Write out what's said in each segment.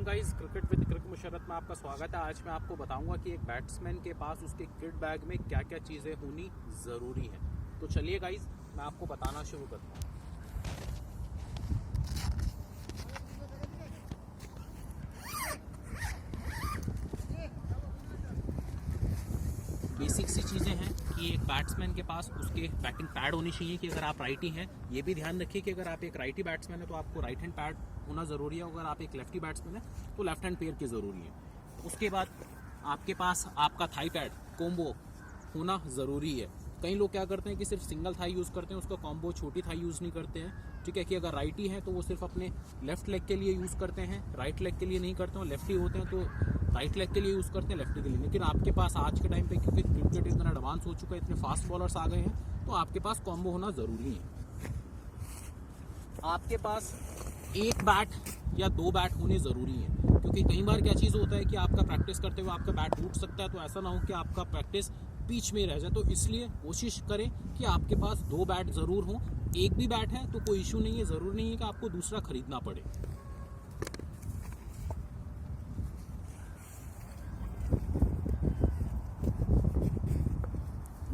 Guys, cricket with क्रिक मुशर्रत में आपका स्वागत है। आज मैं आपको बताऊंगा कि एक बैट्समैन के पास उसके किट बैग में क्या क्या चीज़ें होनी ज़रूरी है। तो चलिए गाइस, मैं आपको बताना शुरू करता हूँ। बेसिक सी चीज़ें हैं कि एक बैट्समैन के पास उसके बैटिंग पैड होनी चाहिए कि अगर आप राइटी हैं, ये भी ध्यान रखिए कि अगर आप एक राइटी बैट्समैन है तो आपको राइट हैंड पैड होना ज़रूरी है। अगर आप एक लेफ्टी बैट्समैन है तो लेफ्ट हैंड पेयर की ज़रूरी है। उसके बाद आपके पास आपका थाई पैड कॉम्बो होना ज़रूरी है। कई लोग क्या करते हैं कि सिर्फ सिंगल थाई यूज़ करते हैं, उसका कॉम्बो छोटी थाई यूज़ नहीं करते हैं। ठीक है कि अगर राइटी हैं तो वो सिर्फ अपने लेफ्ट लेग के लिए यूज़ करते हैं, राइट लेग के लिए नहीं करते हैं। लेफ्टी होते हैं तो राइट लेग के लिए यूज़ करते हैं, लेफ्टी के लिए। लेकिन आपके पास आज के टाइम पे क्योंकि क्रिकेट इतना एडवांस हो चुका है, इतने फास्ट बॉलर्स आ गए हैं, तो आपके पास कॉम्बो होना ज़रूरी है। आपके पास एक बैट या दो बैट होने ज़रूरी है, क्योंकि कई बार क्या चीज़ होता है कि आपका प्रैक्टिस करते हुए आपका बैट टूट सकता है। तो ऐसा ना हो कि आपका प्रैक्टिस बीच में रह जाए। तो इसलिए कोशिश करें कि आपके पास दो बैट ज़रूर हों। एक भी बैट है तो कोई इशू नहीं है, ज़रूरी नहीं है कि आपको दूसरा खरीदना पड़े।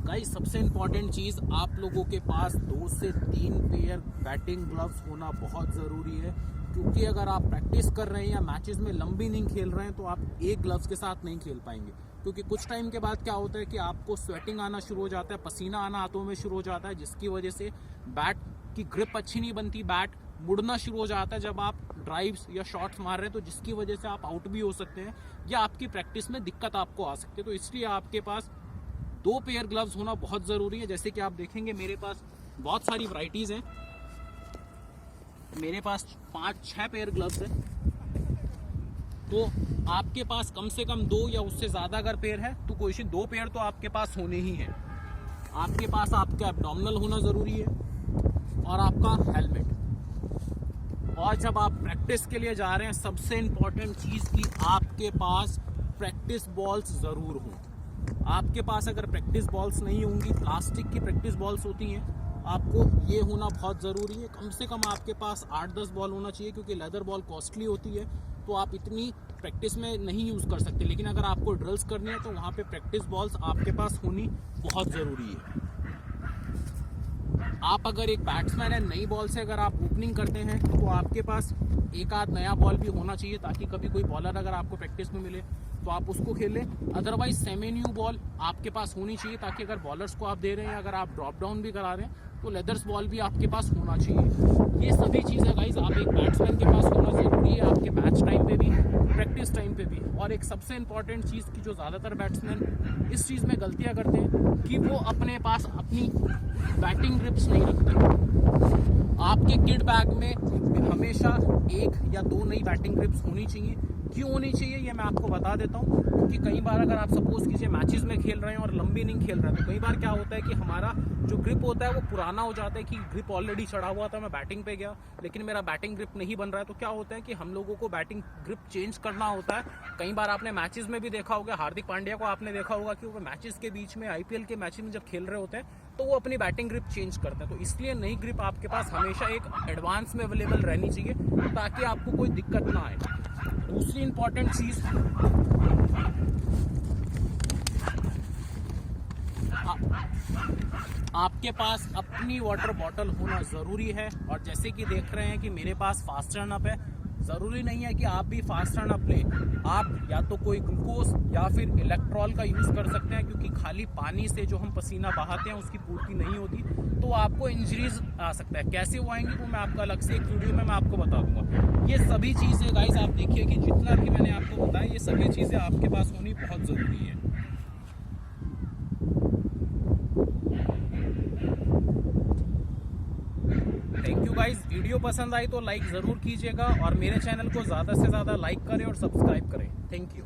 गाइस, सबसे इम्पॉर्टेंट चीज़, आप लोगों के पास 2 से 3 पेयर बैटिंग ग्लव्स होना बहुत ज़रूरी है। क्योंकि अगर आप प्रैक्टिस कर रहे हैं या मैचेस में लंबी इनिंग खेल रहे हैं तो आप एक ग्लव्स के साथ नहीं खेल पाएंगे। क्योंकि कुछ टाइम के बाद क्या होता है कि आपको स्वेटिंग आना शुरू हो जाता है, पसीना आना हाथों में शुरू हो जाता है, जिसकी वजह से बैट की ग्रिप अच्छी नहीं बनती, बैट मुड़ना शुरू हो जाता है जब आप ड्राइव्स या शॉट्स मार रहे हैं। तो जिसकी वजह से आप आउट भी हो सकते हैं या आपकी प्रैक्टिस में दिक्कत आपको आ सकती है। तो इसलिए आपके पास 2 पेयर ग्लव्स होना बहुत ज़रूरी है। जैसे कि आप देखेंगे मेरे पास बहुत सारी वैरायटीज़ हैं, मेरे पास 5-6 पेयर ग्लव्स हैं। तो आपके पास कम से कम 2 या उससे ज़्यादा अगर पेयर है तो कोई 2 पेयर तो आपके पास होने ही हैं। आपके पास आपका एब्डोमिनल होना ज़रूरी है और आपका हेलमेट। और जब आप प्रैक्टिस के लिए जा रहे हैं, सबसे इम्पॉर्टेंट चीज़ कि आपके पास प्रैक्टिस बॉल्स ज़रूर हों। आपके पास अगर प्रैक्टिस बॉल्स नहीं होंगी, प्लास्टिक की प्रैक्टिस बॉल्स होती हैं, आपको ये होना बहुत ज़रूरी है। कम से कम आपके पास 8-10 बॉल होना चाहिए, क्योंकि लेदर बॉल कॉस्टली होती है तो आप इतनी प्रैक्टिस में नहीं यूज़ कर सकते। लेकिन अगर आपको ड्रिल्स करनी है तो वहाँ पे प्रैक्टिस बॉल्स आपके पास होनी बहुत ज़रूरी है। आप अगर एक बैट्समैन है, नई बॉल से अगर आप ओपनिंग करते हैं तो आपके पास एक आध नया बॉल भी होना चाहिए, ताकि कभी कोई बॉलर अगर आपको प्रैक्टिस में मिले तो आप उसको खेलें। अदरवाइज सेमी न्यू बॉल आपके पास होनी चाहिए, ताकि अगर बॉलर्स को आप दे रहे हैं, अगर आप ड्रॉप डाउन भी करा रहे हैं तो लेदर्स बॉल भी आपके पास होना चाहिए। ये सभी चीज़ें गाइज आप एक बैट्समैन के पास होना ज़रूरी है, आपके मैच टाइम पे भी, प्रैक्टिस टाइम पे भी। और एक सबसे इंपॉर्टेंट चीज़ की जो ज़्यादातर बैट्समैन इस चीज़ में गलतियाँ करते हैं कि वो अपने पास अपनी बैटिंग ग्रिप्स नहीं रखते। आपके किट बैग में हमेशा 1 या 2 नई बैटिंग ग्रिप्स होनी चाहिए। क्यों होनी चाहिए ये मैं आपको बता देता हूँ। क्योंकि कई बार अगर आप सपोज कीजिए मैचेस में खेल रहे हैं और लंबी इनिंग खेल रहे हैं, तो कई बार क्या होता है कि हमारा जो ग्रिप होता है वो पुराना हो जाता है, कि ग्रिप ऑलरेडी चढ़ा हुआ था, मैं बैटिंग पे गया लेकिन मेरा बैटिंग ग्रिप नहीं बन रहा है। तो क्या होता है कि हम लोगों को बैटिंग ग्रिप चेंज करना होता है। कई बार आपने मैचेस में भी देखा होगा, हार्दिक पांड्या को आपने देखा होगा कि वो मैचेस के बीच में, IPL के मैचेस में जब खेल रहे होते हैं तो वो अपनी बैटिंग ग्रिप चेंज करते हैं। तो इसलिए नई ग्रिप आपके पास हमेशा एक एडवांस में अवेलेबल रहनी चाहिए, ताकि आपको कोई दिक्कत ना आए। दूसरी इंपॉर्टेंट चीज़, आपके पास अपनी वाटर बॉटल होना ज़रूरी है। और जैसे कि देख रहे हैं कि मेरे पास फास्ट रन अप है, ज़रूरी नहीं है कि आप भी फास्ट रन अप लें। आप या तो कोई ग्लूकोज या फिर इलेक्ट्रॉल का यूज़ कर सकते हैं, क्योंकि खाली पानी से जो हम पसीना बहाते हैं उसकी पूर्ति नहीं होती, तो आपको इंजरीज आ सकता है। कैसे वो आएंगी वो मैं आपका अलग से एक वीडियो में मैं आपको बता दूंगा। ये सभी चीज़ें गाइस आप देखिए कि जितना भी मैंने आपको बताया, ये सभी चीज़ें आपके पास होनी बहुत ज़रूरी है। थैंक यू गाइस, वीडियो पसंद आई तो लाइक ज़रूर कीजिएगा और मेरे चैनल को ज़्यादा से ज़्यादा लाइक करें और सब्सक्राइब करें। Thank you.